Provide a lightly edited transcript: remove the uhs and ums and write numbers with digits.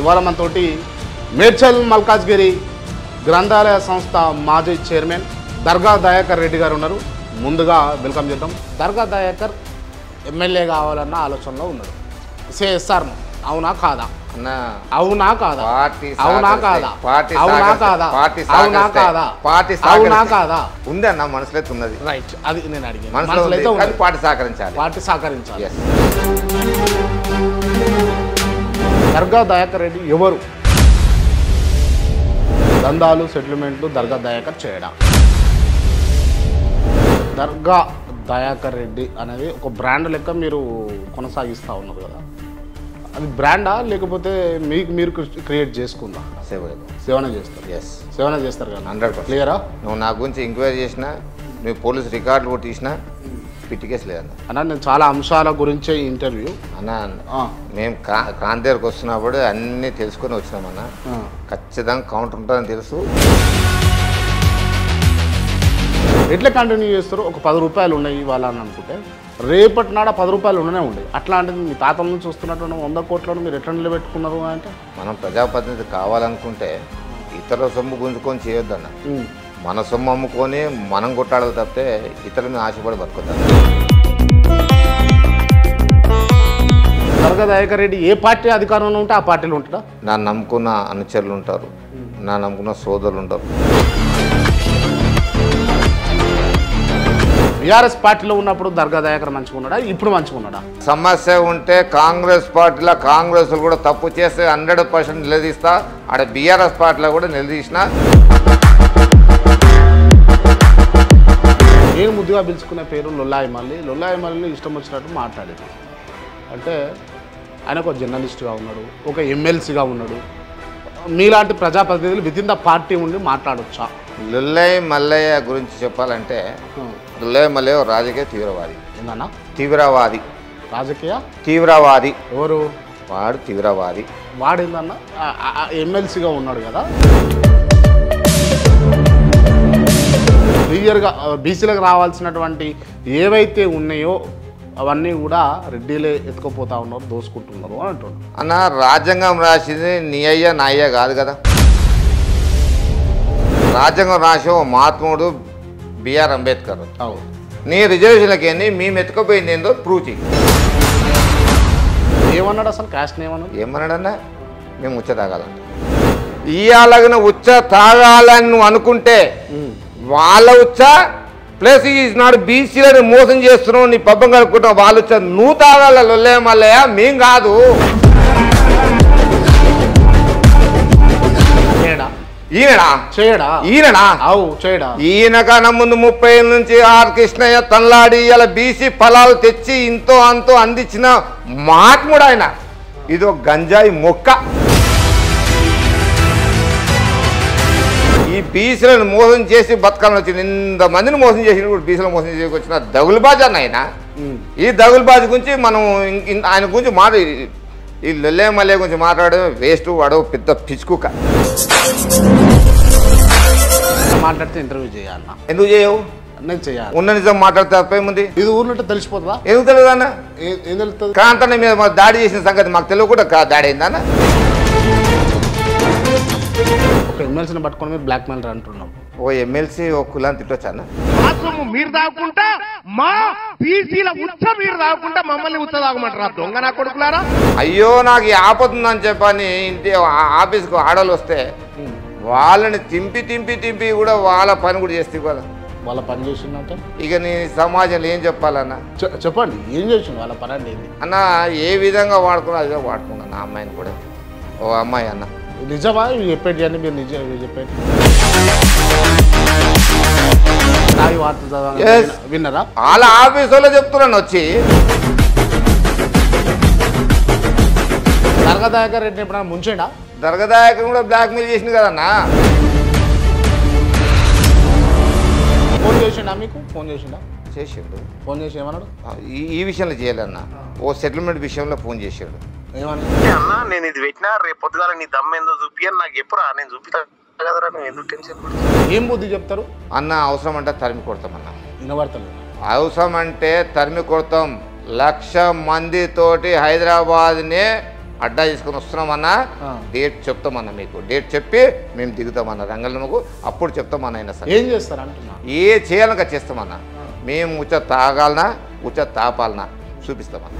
ఇవాళ మనతోటి మేడ్చల్ మల్కాజ్గిరి గ్రంథాలయ సంస్థ మాజీ చైర్మన్ దర్గా దయాకర్ రెడ్డి గారు ఉన్నారు. ముందుగా వెల్కమ్ చేద్దాం. దర్గా దయాకర్ ఎమ్మెల్యే కావాలన్న ఆలోచనలో ఉన్నాడు. సార్ అవునా కాదా? అవునా కాదా? అవునా కాదా? అవునా కాదా? అవునా కాదా? అవునా కాదా? ఉంది అన్న, మనసులో ఉన్నది. రైట్, అది నేను అడిగాను. పార్టీ సహకరించాలి. పార్టీ సహకరించాలి. దర్గా దయాకర్ రెడ్డి ఎవరు? దందాలు సెటిల్మెంట్లు దర్గా దయాకర్ చేయడా? దర్గా దయాకర్ రెడ్డి అనేది ఒక బ్రాండ్ లెక్క మీరు కొనసాగిస్తూ ఉన్నారు కదా, అది బ్రాండా లేకపోతే మీకు మీరు క్రియేట్ చేసుకుందా? సేవన చేస్తారు. సేవన చేస్తారు కదా. 100% క్లియరా? నువ్వు నా గురించి ఎంక్వైరీ చేసినా, నువ్వు పోలీస్ రికార్డులు కూడా తీసినా పిటికేస్ లేదన్న. అన్న నేను చాలా అంశాల గురించే ఇంటర్వ్యూ అన్న. మేము క్రాంతి దగ్గరకు వస్తున్నప్పుడు అన్నీ తెలుసుకొని వచ్చినామన్నా. ఖచ్చితంగా కౌంటర్ ఉంటుందని తెలుసు. ఎట్లా కంటిన్యూ చేస్తారు? ఒక 10 రూపాయలు ఉన్నాయి ఇవాళ అని అనుకుంటే రేపటి నాడ 10 రూపాయలు ఉండనే ఉండేవి. అట్లాంటిది మీ తాతల నుంచి వస్తున్నట్టు 100 కోట్లను మీరు ఎట్లా నిలబెట్టుకున్నారు అంటే? మనం ప్రజాప్రతినిధి కావాలనుకుంటే ఇతరుల సొమ్ము గుంజుకొని చేయొద్దన్న. మన సొమ్ము అమ్ముకొని మనం కొట్టాడాలి తప్పితే ఇతరుల మీద ఆశపడి బతుకుతాం. దర్గా దయాకర్ రెడ్డి ఏ పార్టీ అధికారంలో ఉంటే ఆ పార్టీలో ఉంటాడా? నా నమ్ముకున్న అనుచరులు ఉంటారు, నా నమ్ముకున్న సోదరులు ఉంటారు. బీఆర్ఎస్ పార్టీలో ఉన్నప్పుడు దర్గా దయాకర్ మంచిగా ఉన్నాడా? ఇప్పుడు మంచిగా ఉన్నాడా? సమస్య ఉంటే కాంగ్రెస్ పార్టీలో కాంగ్రెస్ కూడా తప్పు చేస్తే 100% నిలదీస్తా. ఆడ బీఆర్ఎస్ పార్టీలో కూడా నిలదీసిన. నేను ముద్దుగా పిలుచుకునే పేరు లొల్లాయి మల్లి. లొల్లాయి మల్లిని ఇష్టం వచ్చినట్టు మాట్లాడేది. అంటే ఆయన ఒక జర్నలిస్ట్గా ఉన్నాడు, ఒక ఎమ్మెల్సీగా ఉన్నాడు. మీలాంటి ప్రజాప్రతినిధులు వితిన్ ద పార్టీ ఉండి మాట్లాడొచ్చా? లొల్లయ్య మల్లయ్య గురించి చెప్పాలంటే లొల్లయ్య మల్లయ్య రాజకీయ తీవ్రవాది. ఏందన్నా? తీవ్రవాది. రాజకీయ తీవ్రవాది. ఎవరు వాడు? తీవ్రవాది. వాడేందన్నా ఎమ్మెల్సీగా ఉన్నాడు కదా. క్లియర్గా బీసీలకు రావాల్సినటువంటి ఏవైతే ఉన్నాయో అవన్నీ కూడా రెడ్డిలే ఎత్తుకుపోతా ఉన్నారు, దోసుకుంటున్నారు అని అంటున్నారు. అన్న, రాజ్యాంగం రాసింది నీ అయ్యా నా అయ్యా కాదు కదా. రాజ్యాంగం రాసే మహాత్ముడు బిఆర్ అంబేద్కర్. నీ రిజర్వేషన్లకి ఏంది, మేము ఎత్తుకుపోయింది ఏందో ప్రూవ్ చేయి. ఏమన్నాడు అసలు? క్యాస్ట్ ఏమన్నాడన్నా? మేము ఉచ్చ తాగాలంట. ఇవాళగిన ఉచ్చ తాగాలని నువ్వు అనుకుంటే వాళ్ళ ఉచ్చ ప్లస్ ఈజ్ నాట్ బీసీలను మోసం చేస్తున్నావు, నీ పబ్బం కలుపుకుంటావు. వాళ్ళు వచ్చా నువ్వు తాగాల లొల్లే మల్లయ్య, మేం కాదు. ఈయన కన్నా ముందు 30 ఏళ్ళ నుంచి ఆర్ కృష్ణయ్య తన్లాడి ఇలా బీసీ ఫలాలు తెచ్చి ఇంతో అంతో అందించిన మహాత్ముడు ఆయన. ఇదో గంజాయి మొక్క. ఈ బీసీలను మోసం చేసి బతకాలని వచ్చింది. ఇంతమందిని మోసం చేసి బీసీలను మోసం చేసి వచ్చిన దగులుబాజు అన్న ఆయన. ఈ దగులుబాజు గురించి మనం ఆయన గురించి ఈ లొల్లే మల్లె గురించి మాట్లాడడం వేస్ట్. వాడు పెద్ద పిచ్చుకుక్క. మాట్లాడితే ఇంటర్వ్యూ చేయాలన్నా? ఎందుకు చేయవు? నేను చేయాలి. ఉన్న నిజం మాట్లాడితే తప్పేముంది? ఇది ఊర్లో తెలిసిపోతుందా? ఎందుకు తెలియదు అన్న? ఏం తెలుస్తుంది? కాంతన్న మీద దాడి చేసిన సంగతి మాకు తెలియకుండా దాడి అయిందన్న. ఒక ఎమ్మెల్సీని పట్టుకొని మీరు బ్లాక్ మెయిల్ అంటున్నాం. ఓ ఎమ్మెల్సీ ఓ కులాన్ని తిట్టొచ్చా అన్న? మీరు దాక్కుంటా మా బీసీల ఉచ్చ మీరు దాక్కుంటా మమ్మల్ని ఉచ్చ దాగమంటారా దొంగ నా కొడుకులారా? అయ్యో నాకు ఈ ఆపతుందని చెప్పని ఇంటి ఆఫీస్కు ఆడలు వస్తే వాళ్ళని తింపి తింపి తింపి కూడా వాళ్ళ పని కూడా చేస్తే కదా. వాళ్ళ పని చేసిందంటే ఇక నీ సమాజంలో ఏం చెప్పాలన్నా? చెప్పండి, ఏం చేసింది వాళ్ళ పని అంటే ఏంటి అన్న? ఏ విధంగా వాడుకున్నా అదే వాడుకున్నాను నా అమ్మాయిని కూడా. ఓ అమ్మాయి అన్న. నిజమా ఇవి చెప్పేటి అని? మీరు నిజం చెప్పేది విన్నారా? వాళ్ళ ఆఫీసులో చెప్తున్నాను వచ్చి. దర్గా దయాకర్ రెడ్డి ఎప్పుడైనా ముంచేడా? దర్గా దయాకర్ కూడా బ్లాక్ మెయిల్ చేసింది కదన్నా. ఫోన్ చేసిండా మీకు? ఫోన్ చేసిండా? చేసిండు. ఫోన్ చేసి ఏమన్నాడు? ఈ విషయంలో చేయాలన్నా. ఓ సెటిల్మెంట్ విషయంలో ఫోన్ చేసాడు. ఏమన్నా? నేను ఇది పెట్టినా రేపు పొద్దుగాల నీ దమ్మ ఏందో చూపి అని నాకు ఎప్పుడా? నేను చూపిస్తా కదరా. నువ్వు ఎందుకు టెన్షన్? ఏం బుద్ధి చెప్తారు అన్న? అవసరం అంటే తరిమి కొడతామన్నా. వినబడతలేదు. అవసరం అంటే తరిమి కొడతాం. 1,00,000 మందితోటి హైదరాబాద్నే అడ్డా తీసుకొని వస్తున్నామన్నా డేట్ చెప్తామన్నా, మీకు డేట్ చెప్పి మేము దిగుతామన్నా రంగంలోకి, అప్పుడు చెప్తామన్నా. అయినా సరే ఏం చేస్తారు అంటున్నా, ఏ చేయాలన్నా చేస్తామన్నా. మేము ఉచ్చ తాగాలనా ఉచ్చ తాపాలనా చూపిస్తామన్నా.